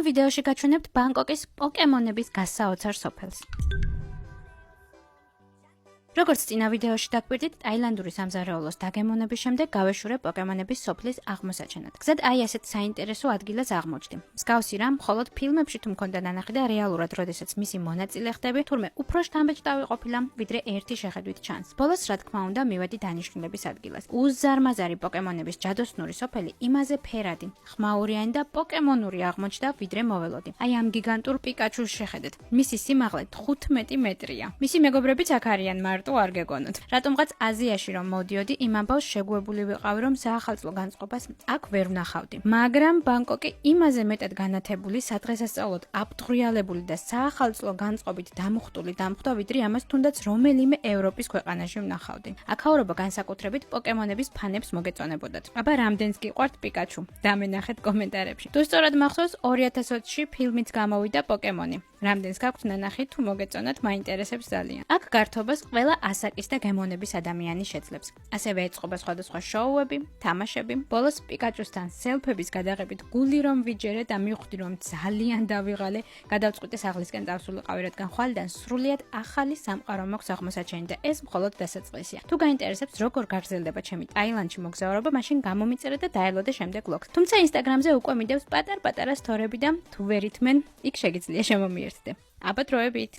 ვიდეოში გაჩვენებთ ბანგკოკის პოკემონების გასაოცარ სოფელს. როგორც წინა ვიდეოში დაგვირდით, ტაილანდური სამზარეულოს დაგემონების შემდეგ გავეშურე პოკემონების სოფლის აღმოსაჩენად. გზად აი ასეთ საინტერესო ადგილას აღმოჩნდი. მსგავსი რამ მხოლოდ ფილმებში თუ მქონდა ნანახი და რეალურად, როდესაც მისი მონაწილე ხდები, თურმე უფრო შთამბეჭდავი ყოფილა, ვიდრე ერთი შეხედვით ჩანს. ბოლოს, რა თქმა უნდა, მივედი დანიშნულების ადგილას. უზარმაზარი პოკემონების ჯადოსნური სოფელი იმაზე ფერადი, ხმაურიანი და პოკემონური აღმოჩნდა, ვიდრე მოველოდი. აი ამ გიგანტურ პიკაჩუს შეხედეთ. მისი სიმაღლე 15 მეტრია. მისი მეგობრებიც აქ არიან არ გეგონოთ. რატომღაც აზიაში რომ მოდიოდი, იმ ამბავს შეგუებული ვიყავი, რომ საახალწლო განწყობას აქ ვერ ვნახავდი. მაგრამ ბანგკოკი იმაზე მეტად განათებული, სადღესასწაულოდ აპტღრიალებული და საახალწლო განწყობით დამუხტული დამხვდა, ვიდრე ამას თუნდაც რომელიმე ევროპის ქვეყანაში ვნახავდი. აქაურობა განსაკუთრებით პოკემონების ფანებს მოგეწონებოდათ. აბა რამდენს გიყვართ პიკაჩუ? დამენახეთ კომენტარებში. თუ სწორად მახსოვს, 2020-ში ფილმიც გამოვიდა პოკემონი. რამდენს გაქვთ ნანახი, თუ მოგეწონათ, მაინტერესებს ძალიან. აქ გართობას ყველა ასაკის და გემონების ადამიანი შეძლებს. ასევე ეწყობა სხვადასხვა შოუები, თამაშები. ბოლოს პიკაჩუსთან სელფების გადაღებით გული რომ ვიჯერე და მივხვდი რომ ძალიან დავიღალე, გადავწყვიტე სახლისკენ დავსულიყავი, რადგან ხვალიდან სრულიად ახალი სამყარო მაქვს აღმოსაჩენი და ეს მხოლოდ დასაწყისია. თუ გაინტერესებს როგორ გაგრძელდება ჩემი ტაილანდში მოგზაურობა, მაშინ გამომიწერე და დაელოდე შემდეგ ბლოგს. თუმცა ინსტაგრამზე უკვე მიდევს პატარ-პატარა სტორები და თუ ვერ ითმენ, იქ შეგიძლია შემომიერთდე. აბა დროებით.